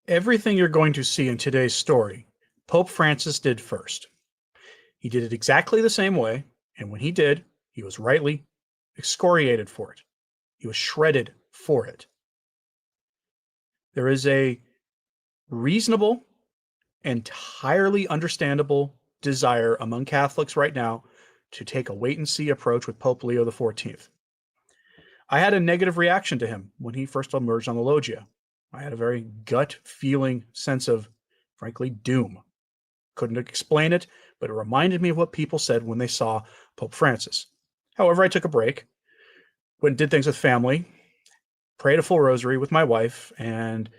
Everything you're going to see in today's story, Pope Francis did first. He did it exactly the same way, and when he did, he was rightly excoriated for it. He was shredded for it. There is a reasonable, entirely understandable desire among Catholics right now to take a wait-and-see approach with Pope Leo XIV. I had a negative reaction to him when he first emerged on the loggia. I had a very gut-feeling sense of, frankly, doom. Couldn't explain it, but it reminded me of what people said when they saw Pope Francis. However, I took a break, went and did things with family, prayed a full rosary with my wife, and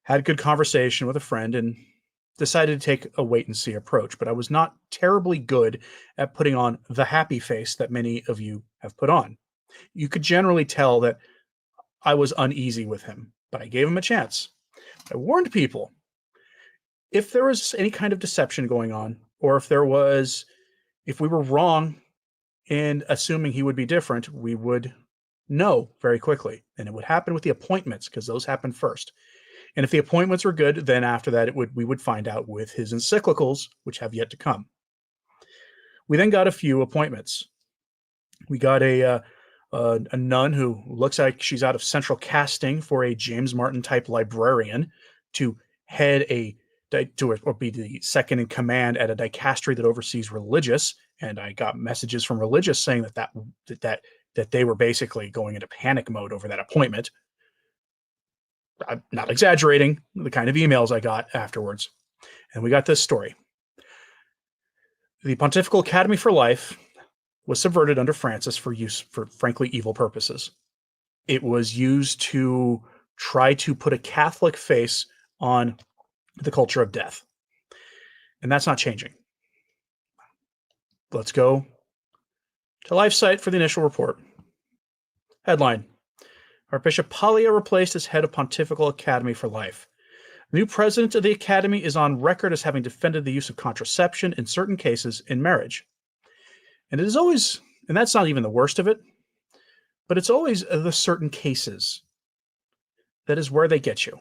had a good conversation with a friend, and decided to take a wait-and-see approach. But I was not terribly good at putting on the happy face that many of you have put on. You could generally tell that I was uneasy with him, but I gave him a chance. I warned people, if there was any kind of deception going on, or if we were wrong in assuming he would be different, we would know very quickly. And it would happen with the appointments, because those happened first. And if the appointments were good, then after that, we would find out with his encyclicals, which have yet to come. We then got a few appointments. We got a nun who looks like she's out of central casting for a James Martin type librarian to head or be the second in command at a dicastery that oversees religious. And I got messages from religious saying that they were basically going into panic mode over that appointment. I'm not exaggerating the kind of emails I got afterwards. And we got this story. The Pontifical Academy for Life was subverted under Francis for frankly, evil purposes. It was used to try to put a Catholic face on the culture of death. And that's not changing. Let's go to LifeSite for the initial report. Headline: Archbishop Paglia replaced as head of Pontifical Academy for Life. The new president of the Academy is on record as having defended the use of contraception in certain cases in marriage. And it is always, and that's not even the worst of it, but it's always the certain cases that is where they get you.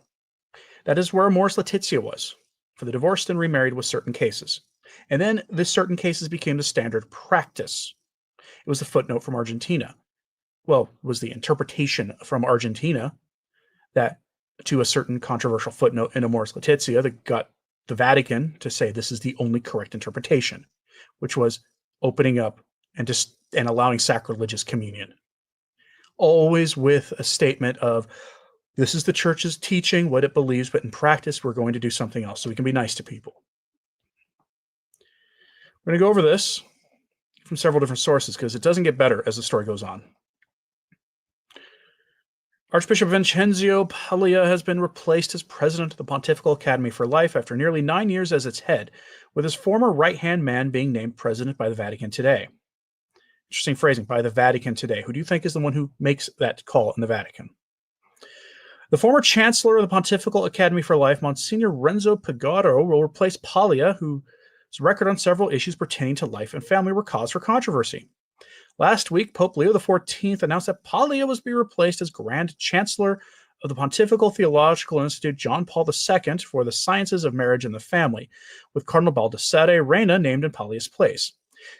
That is where Amoris Laetitia was, for the divorced and remarried with certain cases. And then the certain cases became the standard practice. It was the footnote from Argentina. Well, it was the interpretation from Argentina that to a certain controversial footnote in Amoris Laetitia that got the Vatican to say this is the only correct interpretation, which was opening up and allowing sacrilegious communion. Always with a statement of, this is the church's teaching, what it believes, but in practice, we're going to do something else so we can be nice to people. We're going to go over this from several different sources because it doesn't get better as the story goes on. Archbishop Vincenzio Paglia has been replaced as president of the Pontifical Academy for Life after nearly 9 years as its head, with his former right-hand man being named president by the Vatican today. Interesting phrasing, by the Vatican today. Who do you think is the one who makes that call in the Vatican? The former chancellor of the Pontifical Academy for Life, Monsignor Renzo Pagaro, will replace Paglia, whose record on several issues pertaining to life and family were cause for controversy. Last week, Pope Leo XIV announced that Paglia was to be replaced as Grand Chancellor of the Pontifical Theological Institute John Paul II for the Sciences of Marriage and the Family, with Cardinal Baldassare Reina named in Paglia's place.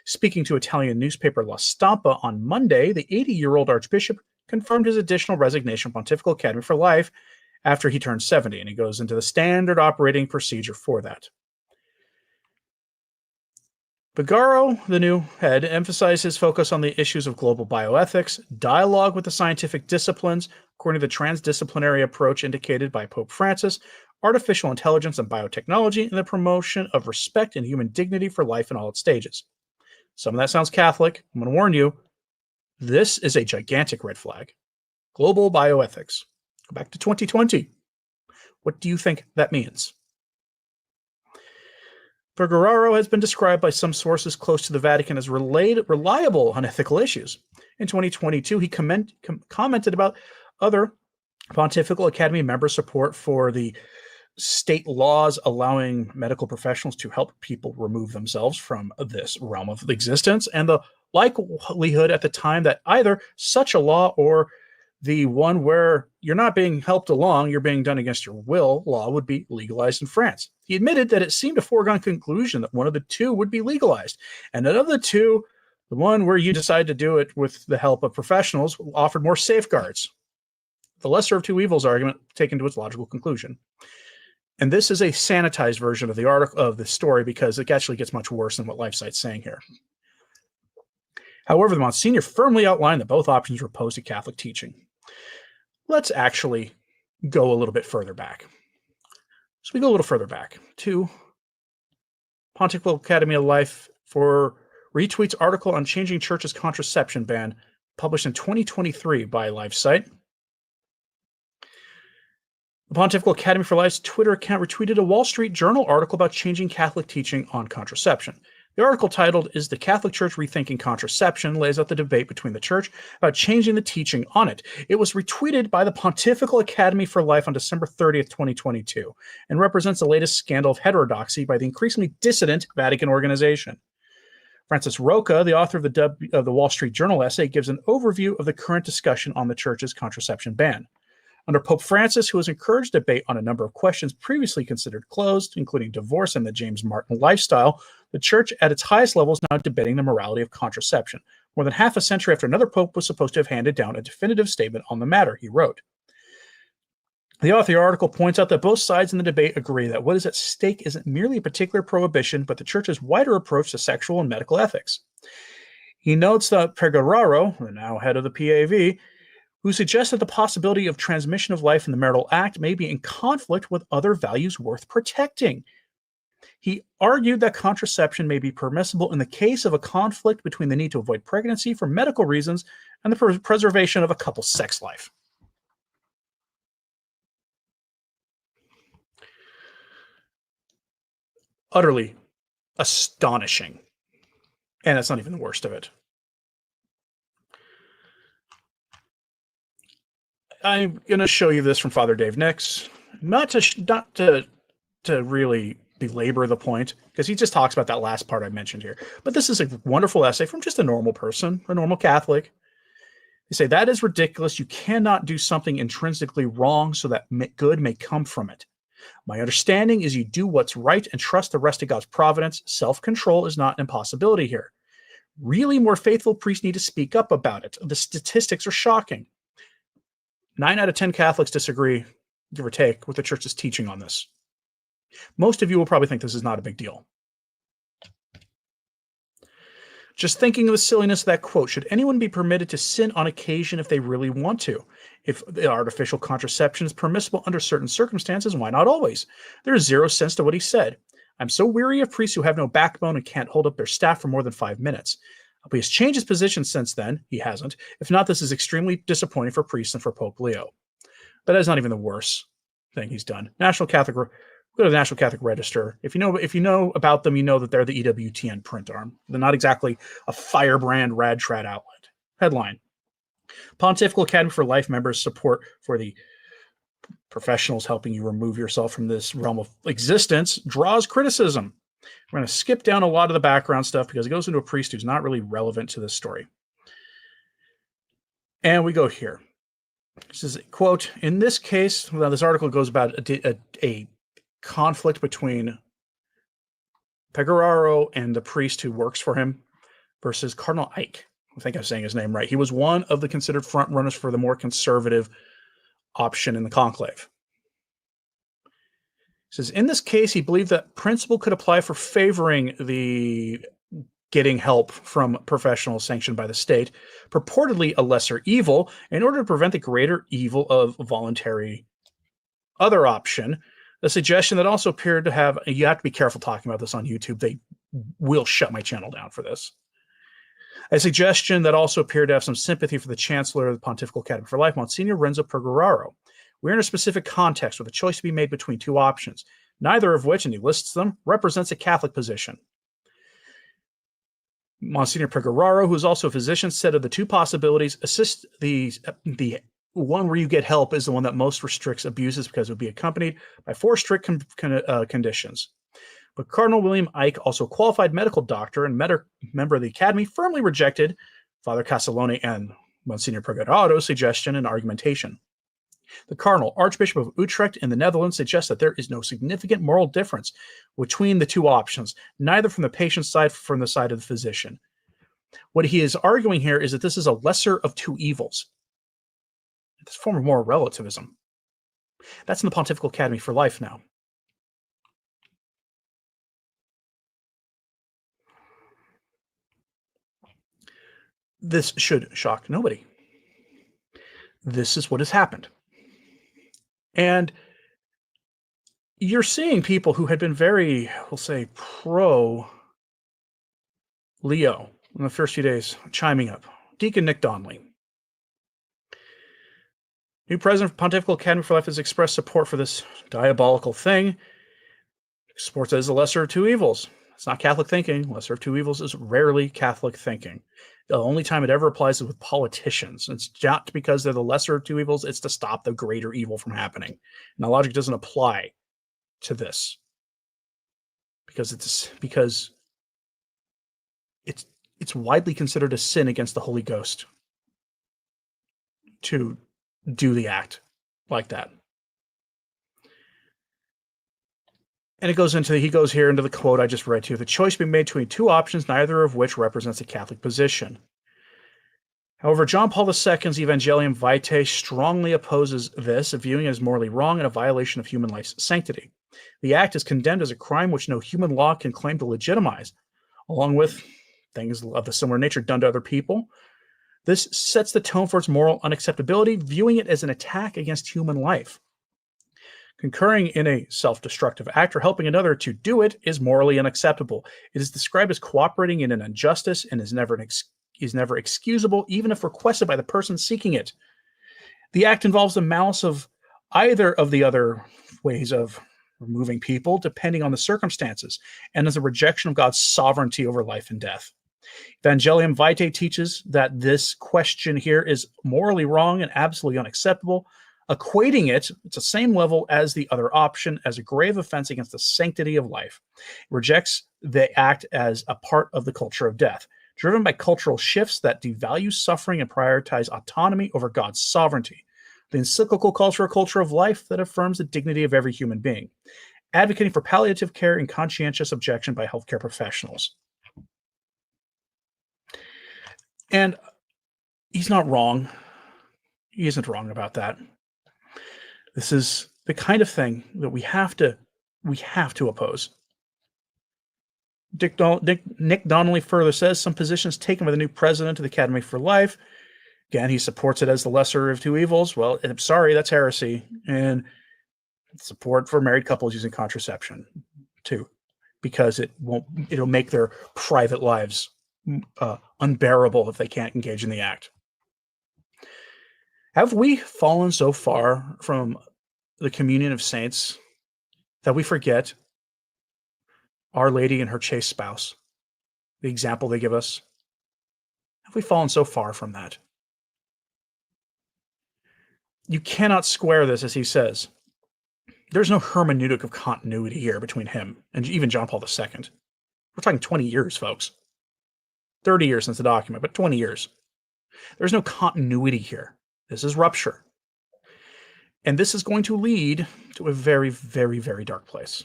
Speaking to Italian newspaper La Stampa on Monday, the 80-year-old Archbishop confirmed his additional resignation from Pontifical Academy for Life after he turned 70, and he goes into the standard operating procedure for that. Pagaro, the new head, emphasized his focus on the issues of global bioethics, dialogue with the scientific disciplines, according to the transdisciplinary approach indicated by Pope Francis, artificial intelligence and biotechnology, and the promotion of respect and human dignity for life in all its stages. Some of that sounds Catholic. I'm going to warn you, this is a gigantic red flag. Global bioethics. Go back to 2020. What do you think that means? Pagaro has been described by some sources close to the Vatican as reliable on ethical issues. In 2022, he commented about other Pontifical Academy member support for the state laws allowing medical professionals to help people remove themselves from this realm of existence, and the likelihood at the time that either such a law or The one where you're not being helped along, you're being done against your will, law would be legalized in France. He admitted that it seemed a foregone conclusion that one of the two would be legalized, and that of the two, the one where you decide to do it with the help of professionals offered more safeguards. The lesser of two evils argument taken to its logical conclusion. And this is a sanitized version of the article of the story because it actually gets much worse than what LifeSite's saying here. However, the Monsignor firmly outlined that both options were opposed to Catholic teaching. Let's actually go a little bit further back. So we go a little further back to Pontifical Academy of Life for retweets article on changing church's contraception ban, published in 2023 by LifeSite. The Pontifical Academy for Life's Twitter account retweeted a Wall Street Journal article about changing Catholic teaching on contraception. The article, titled "Is the Catholic Church Rethinking Contraception?" lays out the debate between the Church about changing the teaching on it. It was retweeted by the Pontifical Academy for Life on December 30th, 2022, and represents the latest scandal of heterodoxy by the increasingly dissident Vatican organization. Francis Roca, the author of the Wall Street Journal essay, gives an overview of the current discussion on the Church's contraception ban. Under Pope Francis, who has encouraged debate on a number of questions previously considered closed, including divorce and the James Martin lifestyle, the Church at its highest level is now debating the morality of contraception, more than half a century after another pope was supposed to have handed down a definitive statement on the matter, he wrote. The author of the article points out that both sides in the debate agree that what is at stake isn't merely a particular prohibition, but the Church's wider approach to sexual and medical ethics. He notes that Pecoraro, the now head of the PAV, who suggests that the possibility of transmission of life in the marital act may be in conflict with other values worth protecting. He argued that contraception may be permissible in the case of a conflict between the need to avoid pregnancy for medical reasons and the preservation of a couple's sex life. Utterly astonishing. And that's not even the worst of it. I'm going to show you this from Father Dave Nix, not to really belabor the point, because he just talks about that last part I mentioned here. But this is a wonderful essay from just a normal person, a normal Catholic. They say, that is ridiculous. You cannot do something intrinsically wrong so that good may come from it. My understanding is you do what's right and trust the rest of God's providence. Self-control is not an impossibility here. Really more faithful priests need to speak up about it. The statistics are shocking. 9 out of 10 Catholics disagree, give or take, with the Church's teaching on this. Most of you will probably think this is not a big deal. Just thinking of the silliness of that quote, should anyone be permitted to sin on occasion if they really want to? If the artificial contraception is permissible under certain circumstances, why not always? There is zero sense to what he said. I'm so weary of priests who have no backbone and can't hold up their staff for more than 5 minutes. He has changed his position since then. He hasn't. If not, this is extremely disappointing for priests and for Pope Leo. But that's not even the worst thing he's done. Go to the National Catholic Register. If you know about them, you know that they're the EWTN print arm. They're not exactly a firebrand rad trad outlet. Headline: Pontifical Academy for Life members' support for the professionals helping you remove yourself from this realm of existence draws criticism. We're going to skip down a lot of the background stuff because it goes into a priest who's not really relevant to this story. And we go here. This is a quote. In this case, well, this article goes about a conflict between Pecoraro and the priest who works for him versus Cardinal Ike. I think I'm saying his name right. He was one of the considered front runners for the more conservative option in the conclave. It says, in this case, he believed that principle could apply for favoring the getting help from professionals sanctioned by the state, purportedly a lesser evil, in order to prevent the greater evil of voluntary other option. The suggestion that also appeared to have, you have to be careful talking about this on YouTube. They will shut my channel down for this. A suggestion that also appeared to have some sympathy for the Chancellor of the Pontifical Academy for Life, Monsignor Renzo Pecoraro. We're in a specific context with a choice to be made between two options, neither of which, and he lists them, represents a Catholic position. Monsignor Pecoraro, who is also a physician, said of the two possibilities, assist the one where you get help is the one that most restricts abuses because it would be accompanied by 4 strict conditions. But Cardinal William Ike, also a qualified medical doctor and member of the Academy, firmly rejected Father Castellone and Monsignor Purgato's suggestion and argumentation. The Cardinal Archbishop of Utrecht in the Netherlands suggests that there is no significant moral difference between the two options, neither from the patient's side nor from the side of the physician. What he is arguing here is that this is a lesser of two evils. It's a form of moral relativism. That's in the Pontifical Academy for Life now. This should shock nobody. This is what has happened. And you're seeing people who had been very, we'll say, pro-Leo in the first few days chiming up. Deacon Nick Donnelly. New president of Pontifical Academy for Life has expressed support for this diabolical thing. Supports it as the lesser of two evils. It's not Catholic thinking. Lesser of two evils is rarely Catholic thinking. The only time it ever applies is with politicians. It's not because they're the lesser of two evils. It's to stop the greater evil from happening. And the logic doesn't apply to this because it's widely considered a sin against the Holy Ghost to do the act like that. And he goes here into the quote I just read to you. The choice being made between two options, neither of which represents a Catholic position. However, John Paul II's Evangelium Vitae strongly opposes this, viewing it as morally wrong and a violation of human life's sanctity. The act is condemned as a crime which no human law can claim to legitimize, along with things of a similar nature done to other people. This sets the tone for its moral unacceptability, viewing it as an attack against human life. Concurring in a self-destructive act or helping another to do it is morally unacceptable. It is described as cooperating in an injustice and is never excusable, even if requested by the person seeking it. The act involves the malice of either of the other ways of removing people, depending on the circumstances, and is a rejection of God's sovereignty over life and death. Evangelium Vitae teaches that this question here is morally wrong and absolutely unacceptable, equating it to the same level as the other option as a grave offense against the sanctity of life. It rejects the act as a part of the culture of death, driven by cultural shifts that devalue suffering and prioritize autonomy over God's sovereignty. The encyclical culture of life that affirms the dignity of every human being, advocating for palliative care and conscientious objection by healthcare professionals. And he's not wrong. He isn't wrong about that. This is the kind of thing that we have to oppose. Nick Donnelly further says some positions taken by the new president of the Academy for Life. Again, he supports it as the lesser of two evils. Well, I'm sorry, that's heresy. And support for married couples using contraception too, because it'll make their private lives unbearable if they can't engage in the act. Have we fallen so far from the communion of saints that we forget Our Lady and her chaste spouse, the example they give us? Have we fallen so far from that? You cannot square this, as he says. There's no hermeneutic of continuity here between him and even John Paul II. We're talking 20 years, folks. 30 years since the document, but 20 years. There's no continuity here. This is rupture. And this is going to lead to a very, very, very dark place.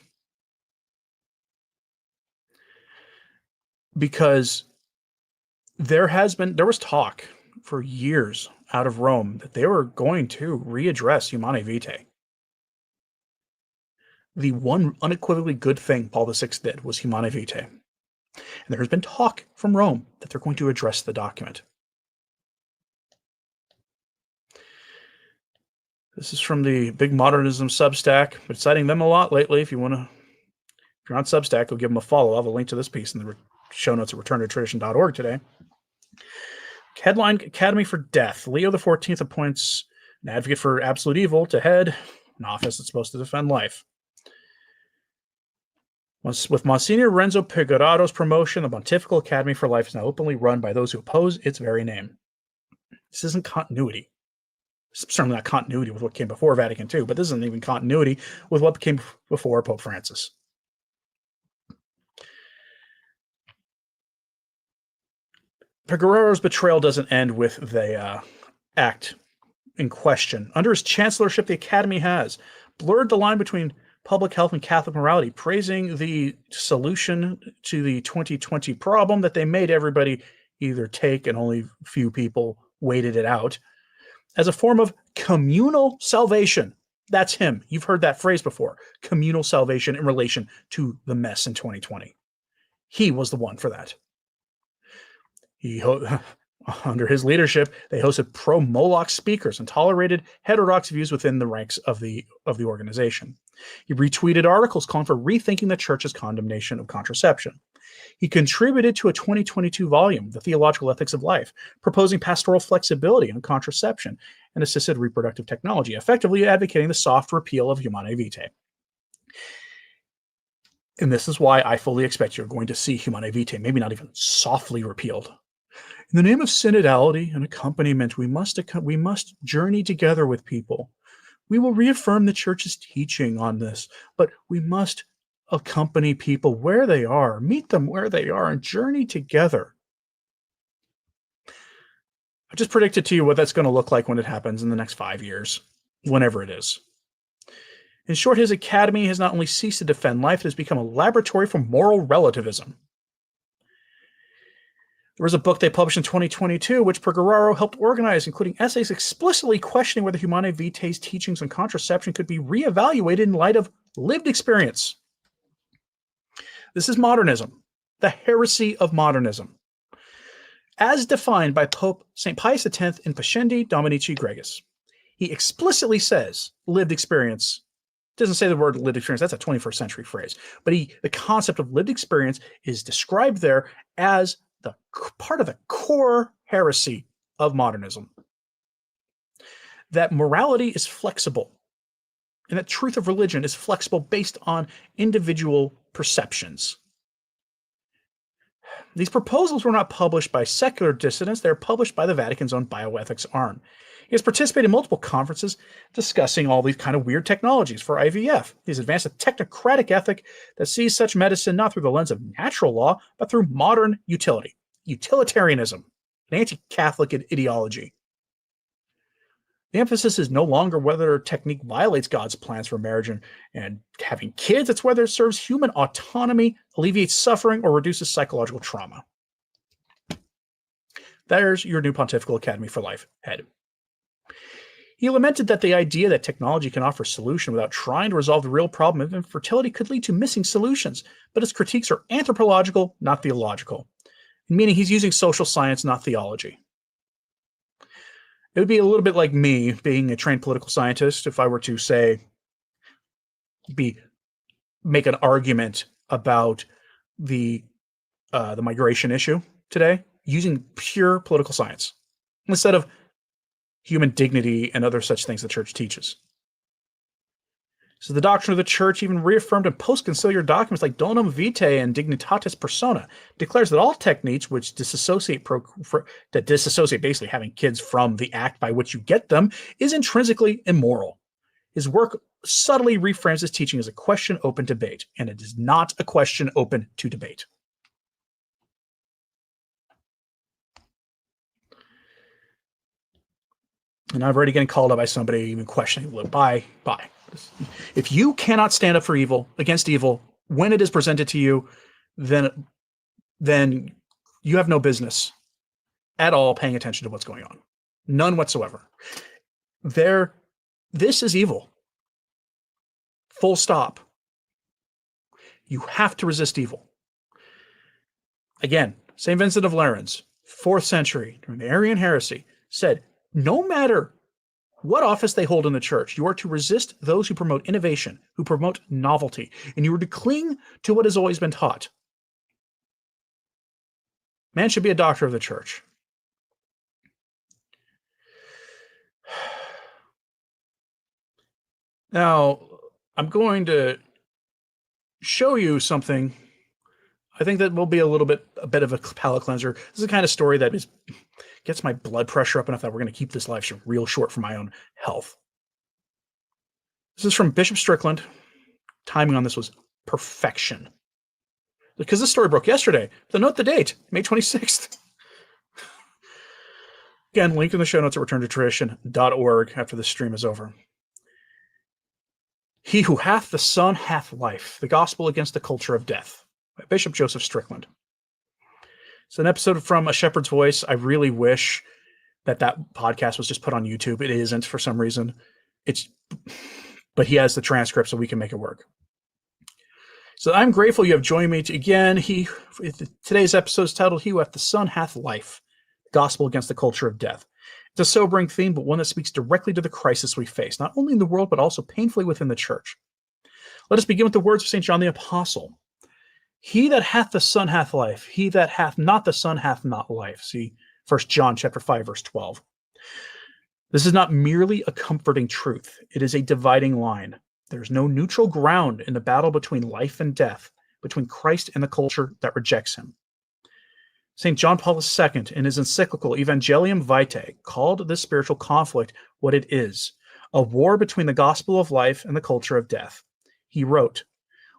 Because there was talk for years out of Rome that they were going to readdress Humanae Vitae. The one unequivocally good thing Paul VI did was Humanae Vitae. And there has been talk from Rome that they're going to address the document. This is from the Big Modernism Substack. Been citing them a lot lately. If you're on Substack, go give them a follow. I'll have a link to this piece in the show notes at returntotradition.org today. Headline: Academy for Death. Leo XIV appoints an advocate for absolute evil to head an office that's supposed to defend life. With Monsignor Renzo Pigurado's promotion, the Pontifical Academy for Life is now openly run by those who oppose its very name. This isn't continuity. It's certainly not continuity with what came before Vatican II, but this isn't even continuity with what came before Pope Francis. Guerrero's betrayal doesn't end with the act in question. Under his chancellorship, the Academy has blurred the line between public health and Catholic morality, praising the solution to the 2020 problem that they made everybody either take, and only a few people waited it out, as a form of communal salvation. That's him. You've heard that phrase before. Communal salvation in relation to the mess in 2020. He was the one for that. Under his leadership, they hosted pro-Moloch speakers and tolerated heterodox views within the ranks of the organization. He retweeted articles calling for rethinking the church's condemnation of contraception. He contributed to a 2022 volume, The Theological Ethics of Life, proposing pastoral flexibility on contraception and assisted reproductive technology, effectively advocating the soft repeal of Humanae Vitae. And this is why I fully expect you're going to see Humanae Vitae, maybe not even softly repealed. In the name of synodality and accompaniment, we must journey together with people. We will reaffirm the church's teaching on this, but we must accompany people where they are, meet them where they are, and journey together. I just predicted to you what that's going to look like when it happens in the next 5 years, whenever it is. In short, his academy has not only ceased to defend life, it has become a laboratory for moral relativism. There was a book they published in 2022, which Guerrero helped organize, including essays explicitly questioning whether Humanae Vitae's teachings on contraception could be reevaluated in light of lived experience. This is modernism, the heresy of modernism, as defined by Pope St. Pius X in Pascendi Dominici Gregis. He explicitly says lived experience. Doesn't say the word lived experience. That's a 21st century phrase. But the concept of lived experience is described there as the part of the core heresy of modernism. That morality is flexible, and that truth of religion is flexible based on individual perceptions. These proposals were not published by secular dissidents. They're published by the Vatican's own bioethics arm. He has participated in multiple conferences discussing all these kind of weird technologies for IVF. He's advanced a technocratic ethic that sees such medicine not through the lens of natural law, but through modern utility, utilitarianism, an anti-Catholic ideology. The emphasis is no longer whether technique violates God's plans for marriage and having kids. It's whether it serves human autonomy, alleviates suffering, or reduces psychological trauma. There's your new Pontifical Academy for Life head. He lamented that the idea that technology can offer a solution without trying to resolve the real problem of infertility could lead to missing solutions, but his critiques are anthropological, not theological, meaning he's using social science, not theology. It would be a little bit like me being a trained political scientist if I were to say, make an argument about the migration issue today using pure political science instead of human dignity and other such things the church teaches. So the doctrine of the church, even reaffirmed in post-conciliar documents like Donum Vitae and Dignitatis Persona, declares that all techniques which disassociate basically having kids from the act by which you get them is intrinsically immoral. His work subtly reframes his teaching as a question open to debate, and it is not a question open to debate. And I've already getting called up by somebody even questioning, look, bye. If you cannot stand up for evil, against evil, when it is presented to you, then you have no business at all paying attention to what's going on. None whatsoever. This is evil. Full stop. You have to resist evil. Again, St. Vincent of Lerins, 4th century, during the Arian heresy, said, no matter what office they hold in the church, you are to resist those who promote innovation, who promote novelty, and you are to cling to what has always been taught. Man should be a doctor of the church. Now, I'm going to show you something. I think that will be a bit of a palate cleanser. This is the kind of story that gets my blood pressure up enough that we're going to keep this live show real short for my own health. This is from Bishop Strickland. Timing on this was perfection. Because this story broke yesterday. So note the date, May 26th. Again, linked in the show notes at returntotradition.org after the stream is over. He who hath the Son hath life, the gospel against the culture of death, by Bishop Joseph Strickland. It's an episode from A Shepherd's Voice. I really wish that podcast was just put on YouTube. It isn't for some reason. But he has the transcript, so we can make it work. So I'm grateful you have joined me again. Today's episode is titled, He who hath the Son hath life, the gospel against the culture of death. It's a sobering theme, but one that speaks directly to the crisis we face, not only in the world, but also painfully within the church. Let us begin with the words of St. John the Apostle. He that hath the Son hath life. He that hath not the Son hath not life. See 1 John chapter 5, verse 12. This is not merely a comforting truth. It is a dividing line. There is no neutral ground in the battle between life and death, between Christ and the culture that rejects him. St. John Paul II, in his encyclical Evangelium Vitae, called this spiritual conflict what it is, a war between the gospel of life and the culture of death. He wrote,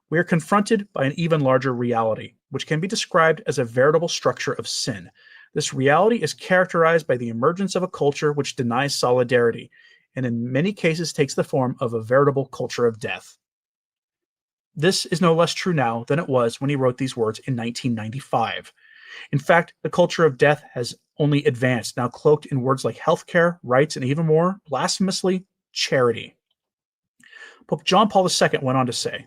"We are confronted by an even larger reality, which can be described as a veritable structure of sin. This reality is characterized by the emergence of a culture which denies solidarity, and in many cases takes the form of a veritable culture of death." This is no less true now than it was when he wrote these words in 1995. In fact, the culture of death has only advanced, now cloaked in words like healthcare, rights, and even more blasphemously, charity. Pope John Paul II went on to say,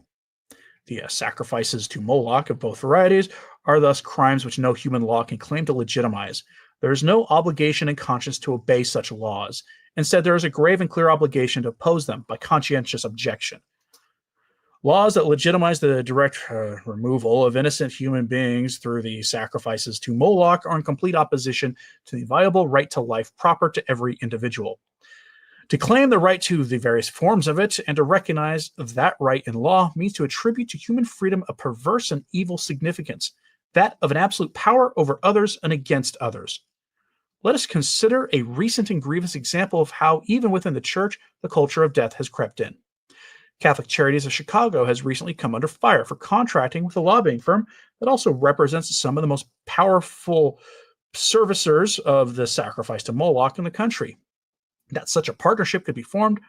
"The sacrifices to Moloch of both varieties are thus crimes which no human law can claim to legitimize. There is no obligation in conscience to obey such laws. Instead, there is a grave and clear obligation to oppose them by conscientious objection. Laws that legitimize the direct removal of innocent human beings through the sacrifices to Moloch are in complete opposition to the inviolable right to life proper to every individual. To claim the right to the various forms of it and to recognize that right in law means to attribute to human freedom a perverse and evil significance, that of an absolute power over others and against others. Let us consider a recent and grievous example of how, even within the church, the culture of death has crept in. Catholic Charities of Chicago has recently come under fire for contracting with a lobbying firm that also represents some of the most powerful servicers of the sacrifice to Moloch in the country. That such a partnership could be formed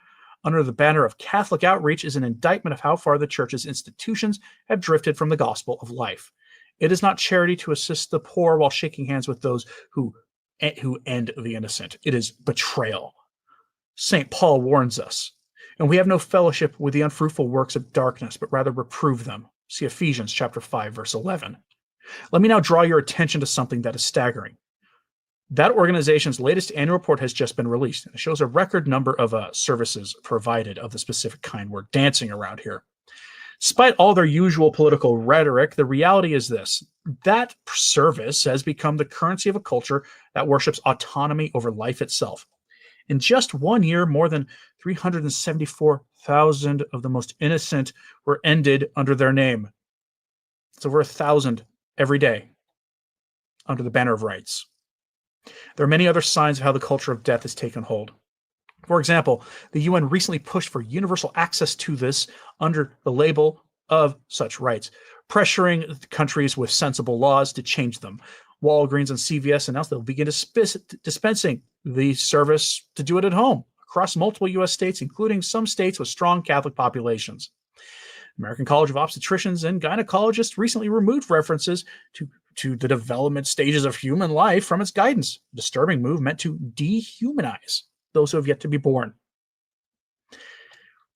under the banner of Catholic outreach is an indictment of how far the church's institutions have drifted from the gospel of life. It is not charity to assist the poor while shaking hands with those who end the innocent. It is betrayal. St. Paul warns us, and we have no fellowship with the unfruitful works of darkness, but rather reprove them. See Ephesians chapter 5, verse 11. Let me now draw your attention to something that is staggering. That organization's latest annual report has just been released, and it shows a record number of services provided of the specific kind we're dancing around here. Despite all their usual political rhetoric, the reality is this: that service has become the currency of a culture that worships autonomy over life itself. In just 1 year, more than 374,000 of the most innocent were ended under their name. It's over 1,000 every day under the banner of rights. There are many other signs of how the culture of death has taken hold. For example, the UN recently pushed for universal access to this under the label of such rights, pressuring countries with sensible laws to change them. Walgreens and CVS announced they'll begin dispensing the service to do it at home across multiple U.S. states, including some states with strong Catholic populations. American College of Obstetricians and Gynecologists recently removed references to the development stages of human life from its guidance, a disturbing move meant to dehumanize those who have yet to be born.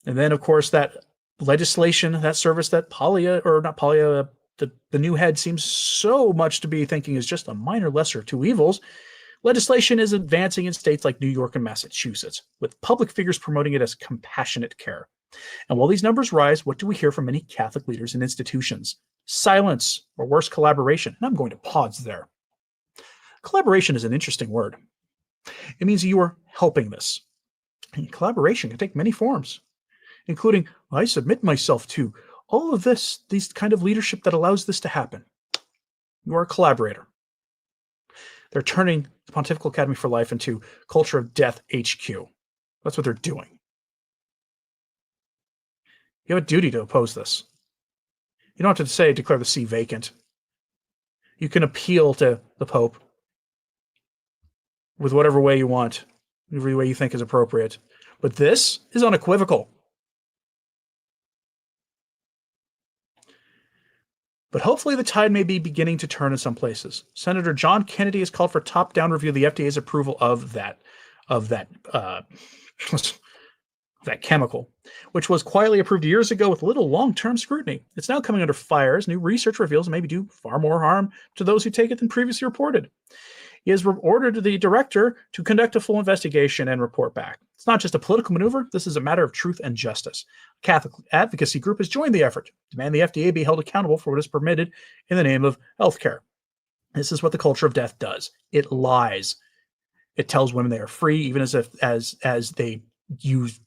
And then, of course, that legislation, that service that the new head seems so much to be thinking is just a minor lesser of two evils. Legislation is advancing in states like New York and Massachusetts, with public figures promoting it as compassionate care. And while these numbers rise, what do we hear from many Catholic leaders and institutions? Silence, or worse, collaboration. And I'm going to pause there. Collaboration is an interesting word. It means you are helping this. And collaboration can take many forms, including, I submit myself to all of this, these kind of leadership that allows this to happen. You are a collaborator. They're turning the Pontifical Academy for Life into Culture of Death HQ. That's what they're doing. You have a duty to oppose this. You don't have to say declare the see vacant. You can appeal to the Pope. with whatever way you want, every way you think is appropriate. But this is unequivocal. But hopefully the tide may be beginning to turn in some places. Senator John Kennedy has called for top-down review of the FDA's approval of that that chemical, which was quietly approved years ago with little long-term scrutiny. It's now coming under fire as new research reveals it may do far more harm to those who take it than previously reported. He has ordered the director to conduct a full investigation and report back. It's not just a political maneuver. This is a matter of truth and justice. A Catholic advocacy group has joined the effort to demand the FDA be held accountable for what is permitted in the name of healthcare. This is what the culture of death does. It lies. It tells women they are free, even as they use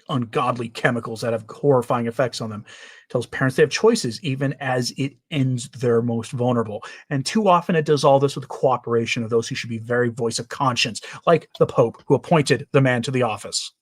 ungodly chemicals that have horrifying effects on them. It tells parents they have choices, even as it ends their most vulnerable. And too often it does all this with cooperation of those who should be very voice of conscience, like the Pope, who appointed the man to the office.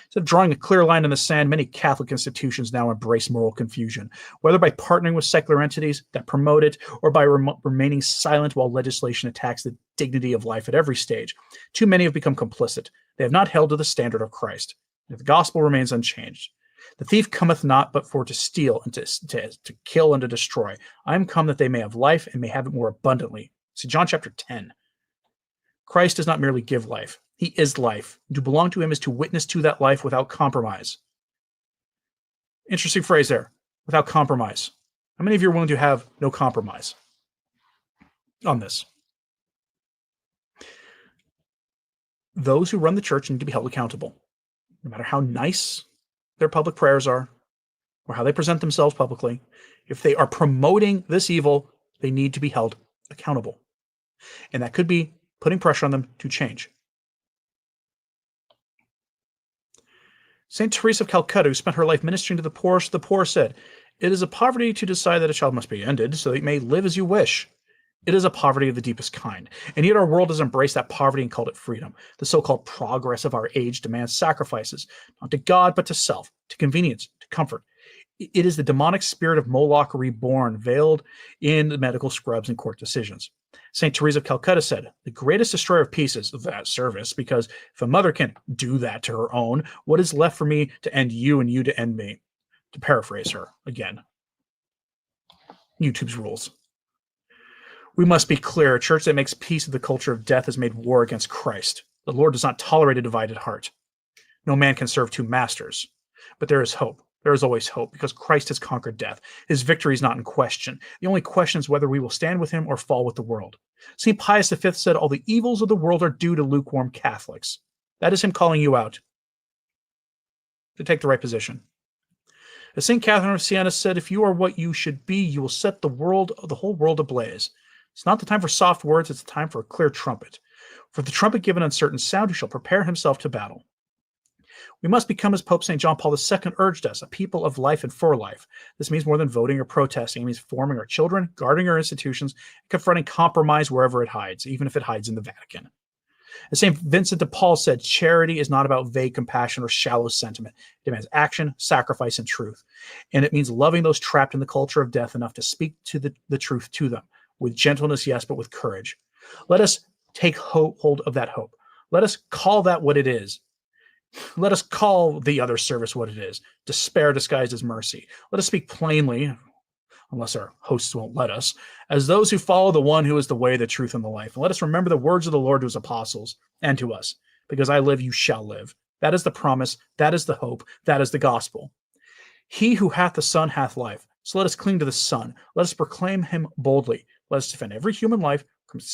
Instead of drawing a clear line in the sand, many Catholic institutions now embrace moral confusion, whether by partnering with secular entities that promote it or by remaining silent while legislation attacks the dignity of life at every stage. Too many have become complicit. They have not held to the standard of Christ. The gospel remains unchanged. The thief cometh not but for to steal and to kill and to destroy. I am come that they may have life and may have it more abundantly. See John chapter 10. Christ does not merely give life. He is life. To belong to him is to witness to that life without compromise. Interesting phrase there, without compromise. How many of you are willing to have no compromise on this? Those who run the church need to be held accountable. No matter how nice their public prayers are or how they present themselves publicly, if they are promoting this evil, they need to be held accountable. And that could be putting pressure on them to change. St. Teresa of Calcutta, who spent her life ministering to the poor, said, "It is a poverty to decide that a child must be ended so that it may live as you wish. It is a poverty of the deepest kind." And yet our world has embraced that poverty and called it freedom. The so-called progress of our age demands sacrifices, not to God, but to self, to convenience, to comfort. It is the demonic spirit of Moloch reborn, veiled in the medical scrubs and court decisions. St. Teresa of Calcutta said, "The greatest destroyer of peace is that service, because if a mother can do that to her own, what is left for me to end you and you to end me?" To paraphrase her again. YouTube's rules. We must be clear. A church that makes peace with the culture of death has made war against Christ. The Lord does not tolerate a divided heart. No man can serve two masters. But there is hope. There is always hope, because Christ has conquered death. His victory is not in question. The only question is whether we will stand with him or fall with the world. St. Pius V said, "All the evils of the world are due to lukewarm Catholics." That is him calling you out to take the right position. As St. Catherine of Siena said, "If you are what you should be, you will set the whole world ablaze." It's not the time for soft words, it's the time for a clear trumpet. For the trumpet given uncertain sound, who shall prepare himself to battle. We must become, as Pope St. John Paul II urged us, a people of life and for life. This means more than voting or protesting. It means forming our children, guarding our institutions, and confronting compromise wherever it hides, even if it hides in the Vatican. As St. Vincent de Paul said, charity is not about vague compassion or shallow sentiment. It demands action, sacrifice, and truth. And it means loving those trapped in the culture of death enough to speak to the truth to them, with gentleness, yes, but with courage. Let us take hold of that hope. Let us call that what it is. Let us call the other service what it is, despair disguised as mercy. Let us speak plainly, unless our hosts won't let us, as those who follow the one who is the way, the truth, and the life. And let us remember the words of the Lord to his apostles and to us, because I live, you shall live. That is the promise, that is the hope, that is the gospel. He who hath the Son hath life. So let us cling to the Son. Let us proclaim him boldly. Let us defend every human life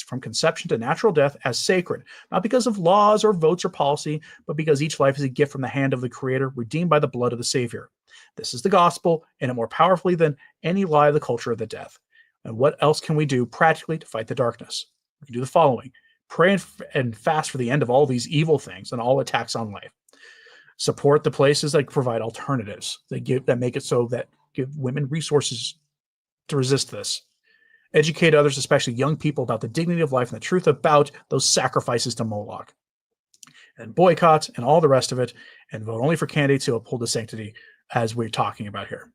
from conception to natural death as sacred, not because of laws or votes or policy, but because each life is a gift from the hand of the Creator, redeemed by the blood of the Savior. This is the gospel, and it more powerfully than any lie of the culture of the death. And what else can we do practically to fight the darkness? We can do the following: pray and fast for the end of all these evil things and all attacks on life. Support the places that provide alternatives, that make it so that give women resources to resist this. Educate others, especially young people, about the dignity of life and the truth about those sacrifices to Moloch. And boycott and all the rest of it, and vote only for candidates who uphold the sanctity as we're talking about here.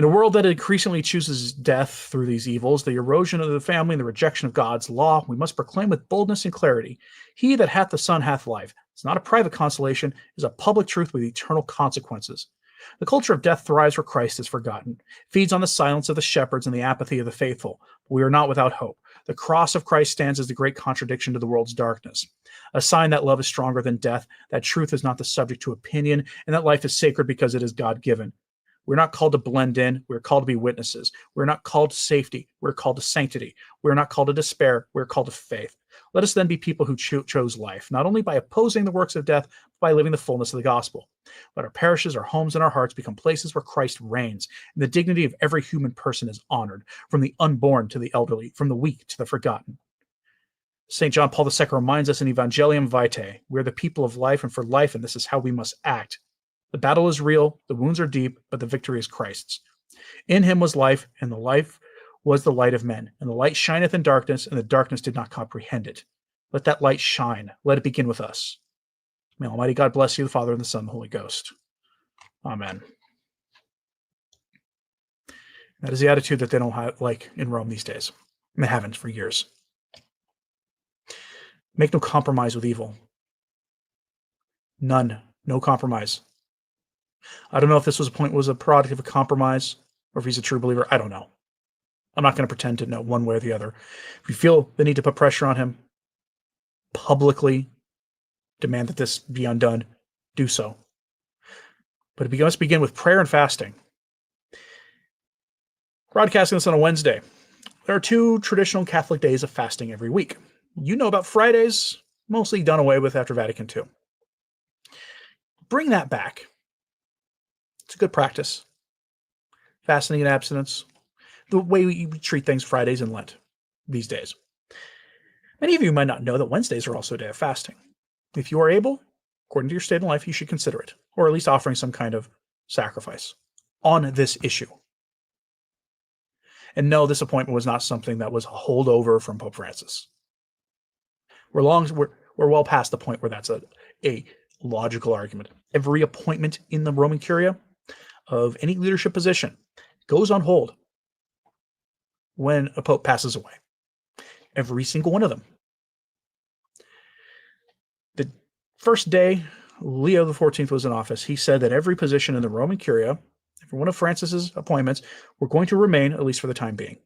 In a world that increasingly chooses death through these evils, the erosion of the family and the rejection of God's law, we must proclaim with boldness and clarity, he that hath the Son hath life. It's not a private consolation, it is a public truth with eternal consequences. The culture of death thrives where Christ is forgotten, feeds on the silence of the shepherds and the apathy of the faithful. But we are not without hope. The cross of Christ stands as the great contradiction to the world's darkness, a sign that love is stronger than death, that truth is not the subject to opinion, and that life is sacred because it is God-given. We're not called to blend in. We're called to be witnesses. We're not called to safety. We're called to sanctity. We're not called to despair. We're called to faith. Let us then be people who chose life, not only by opposing the works of death, but by living the fullness of the gospel. Let our parishes, our homes, and our hearts become places where Christ reigns, and the dignity of every human person is honored, from the unborn to the elderly, from the weak to the forgotten. St. John Paul II reminds us in Evangelium Vitae, we are the people of life and for life, and this is how we must act. The battle is real, the wounds are deep, but the victory is Christ's. In him was life, and the life was the light of men. And the light shineth in darkness, and the darkness did not comprehend it. Let that light shine. Let it begin with us. May Almighty God bless you, the Father, and the Son, and the Holy Ghost. Amen. That is the attitude that they don't have, like in Rome these days. And they haven't for years. Make no compromise with evil. None. No compromise. I don't know if this was a product of a compromise or if he's a true believer. I don't know. I'm not going to pretend to know one way or the other. If you feel the need to put pressure on him, publicly demand that this be undone, do so. But it must begin with prayer and fasting. Broadcasting this on a Wednesday. There are 2 traditional Catholic days of fasting every week. You know about Fridays, mostly done away with after Vatican II. Bring that back. It's a good practice. Fasting and abstinence. The way we treat things Fridays in Lent these days. Many of you might not know that Wednesdays are also a day of fasting. If you are able, according to your state in life, you should consider it, or at least offering some kind of sacrifice on this issue. And no, this appointment was not something that was a holdover from Pope Francis. We're well past the point where that's a logical argument. Every appointment in the Roman Curia of any leadership position goes on hold when a pope passes away. Every single one of them. The first day Leo XIV was in office, he said that every position in the Roman Curia, every one of Francis's appointments, were going to remain, at least for the time being.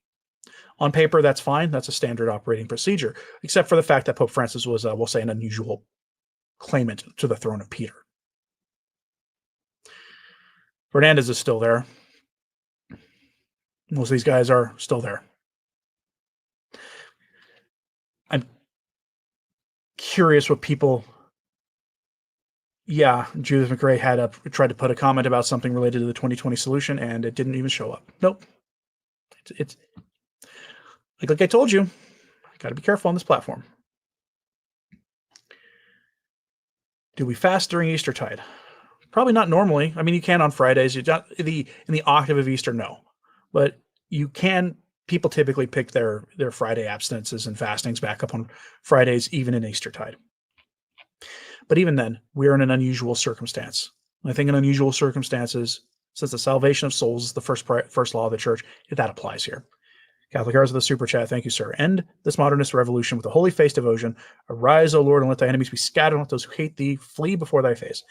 On paper, that's fine. That's a standard operating procedure, except for the fact that Pope Francis was, we'll say, an unusual claimant to the throne of Peter. Fernandez is still there. Most of these guys are still there. I'm curious what people... Yeah, Judith McRae had tried to put a comment about something related to the 2020 solution, and it didn't even show up. Nope. It's like I told you, got to be careful on this platform. Do we fast during Eastertide? Probably not normally. I mean, you can on Fridays. In the octave of Easter, no. But you can. People typically pick their Friday abstinences and fastings back up on Fridays, even in Eastertide. But even then, we're in an unusual circumstance. I think in unusual circumstances, since the salvation of souls is the first law of the church, that applies here. Catholic Hearts of the Super Chat, thank you, sir. End this modernist revolution with a holy face devotion. Arise, O Lord, and let thy enemies be scattered, and let those who hate thee flee before thy face.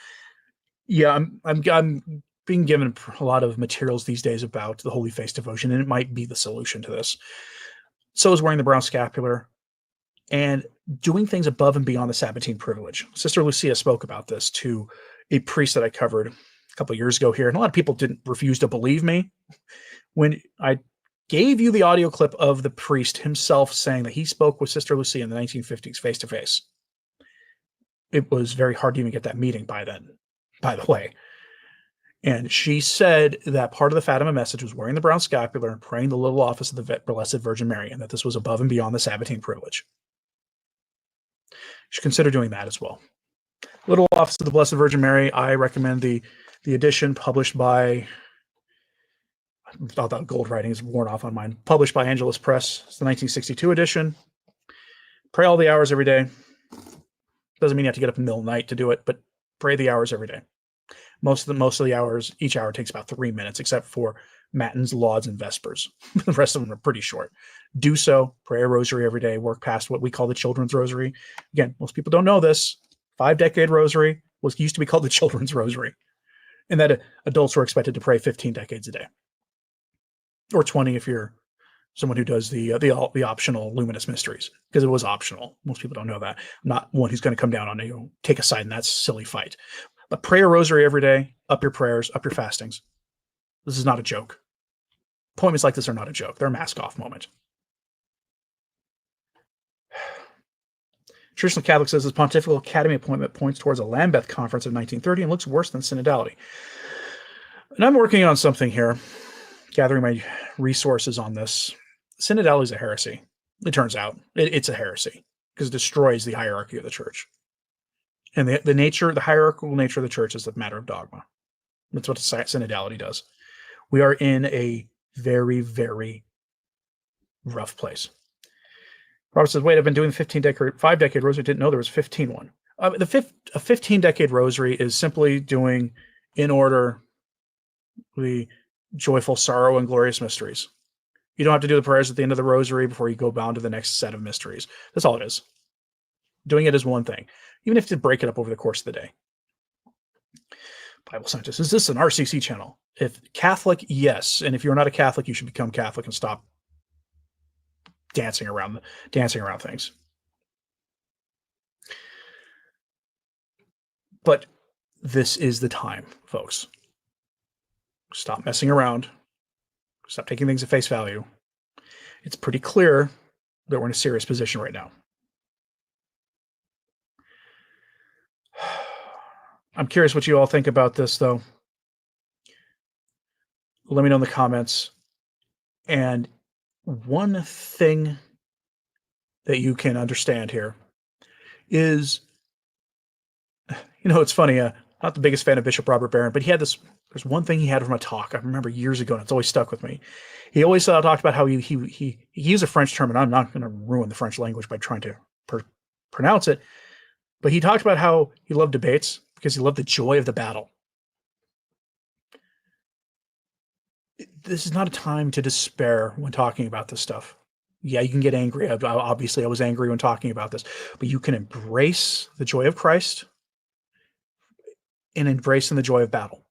Yeah, I'm being given a lot of materials these days about the holy face devotion, and it might be the solution to this. So is wearing the brown scapular and doing things above and beyond the Sabbatine privilege. Sister Lucia spoke about this to a priest that I covered a couple of years ago here, and a lot of people didn't refuse to believe me when I gave you the audio clip of the priest himself saying that he spoke with Sister Lucia in the 1950s face-to-face. It was very hard to even get that meeting by then, by the way. And she said that part of the Fatima message was wearing the brown scapular and praying the little office of the Blessed Virgin Mary, and that this was above and beyond the Sabbatine privilege. You should consider doing that as well. Little Office of the Blessed Virgin Mary, I recommend the edition published by... That gold writing is worn off on mine. Published by Angelus Press. It's the 1962 edition. Pray all the hours every day. Doesn't mean you have to get up in the middle of the night to do it, but pray the hours every day. Most of the hours, each hour takes about 3 minutes, except for Matins, Lauds, and Vespers. The rest of them are pretty short. Do so. Pray a rosary every day. Work past what we call the children's rosary. Again, most people don't know this. 5-decade rosary used to be called the children's rosary, and that adults were expected to pray 15 decades a day, or 20 if you're someone who does the optional luminous mysteries, because it was optional. Most people don't know that. I'm not one who's going to come down on you, take a side in that silly fight. But pray a rosary every day. Up your prayers, up your fastings. This is not a joke. Appointments like this are not a joke. They're a mask-off moment. Traditional Catholic says this Pontifical Academy appointment points towards a Lambeth Conference of 1930 and looks worse than synodality. And I'm working on something here, gathering my resources on this. Synodality is a heresy. It turns out it's a heresy because it destroys the hierarchy of the church. And the hierarchical nature of the church is a matter of dogma. That's what synodality does. We are in a very, very rough place. Robert says, wait, I've been doing the 5-decade rosary. Didn't know there was a 15 one. A 15-decade rosary is simply doing in order the joyful sorrow and glorious mysteries. You don't have to do the prayers at the end of the rosary before you go on to the next set of mysteries. That's all it is. Doing it is one thing, even if you break it up over the course of the day. Bible scientist, is this an RCC channel? If Catholic, yes. And if you're not a Catholic, you should become Catholic and stop dancing around things. But this is the time, folks. Stop messing around. Stop taking things at face value. It's pretty clear that we're in a serious position right now. I'm curious what you all think about this, though. Let me know in the comments. And one thing that you can understand here is, it's funny, not the biggest fan of Bishop Robert Barron, but he had there's one thing he had from a talk I remember years ago, and it's always stuck with me. He always talked about how he used a French term, and I'm not going to ruin the French language by trying to pronounce it, but he talked about how he loved debates because he loved the joy of the battle. This is not a time to despair when talking about this stuff. Yeah, you can get angry. Obviously, I was angry when talking about this, but you can embrace the joy of Christ and embracing the joy of battle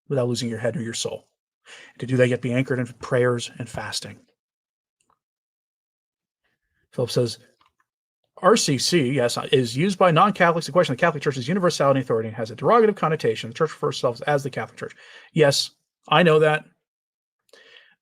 without losing your head or your soul. And to do that, you have to be anchored in prayers and fasting. Philip says, RCC, yes, is used by non-Catholics to question the Catholic Church's universality and authority and has a derogative connotation. The Church refers to itself as the Catholic Church. Yes, I know that.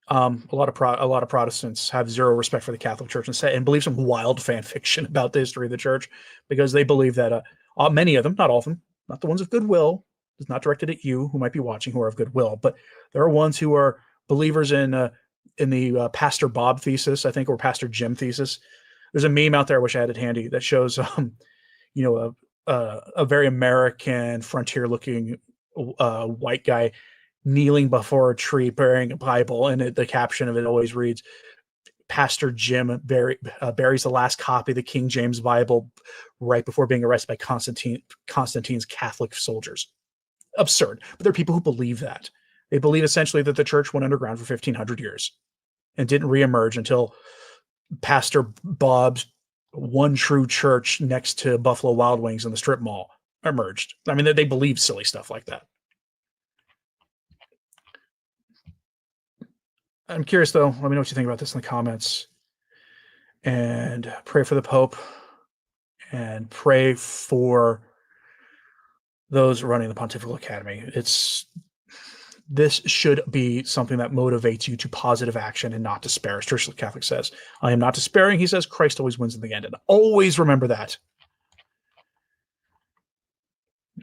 A lot of Protestants have zero respect for the Catholic Church and believe some wild fan fiction about the history of the Church because they believe that many of them, not all of them, not the ones of goodwill, it's not directed at you who might be watching who are of goodwill, but there are ones who are believers in the Pastor Bob thesis, I think, or Pastor Jim thesis. There's a meme out there, I wish I had it handy, that shows, a very American frontier-looking white guy kneeling before a tree bearing a Bible, and the caption of it always reads, Pastor Jim buries the last copy of the King James Bible right before being arrested by Constantine's Catholic soldiers. Absurd. But there are people who believe that. They believe essentially that the church went underground for 1,500 years and didn't reemerge until Pastor Bob's one true church next to Buffalo Wild Wings in the strip mall emerged. I mean, they believe silly stuff like that. I'm curious, though. Let me know what you think about this in the comments. And pray for the Pope. And pray for those running the Pontifical Academy. This should be something that motivates you to positive action and not despair. As Traditional Catholic says, I am not despairing. He says Christ always wins in the end. And always remember that.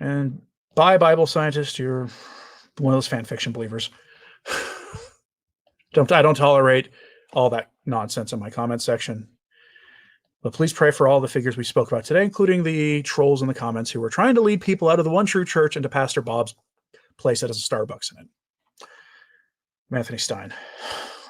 And bye, Bible scientist. You're one of those fan fiction believers. I don't tolerate all that nonsense in my comment section. But please pray for all the figures we spoke about today, including the trolls in the comments who were trying to lead people out of the one true church into Pastor Bob's place that has a Starbucks in it. I'm Anthony Stine.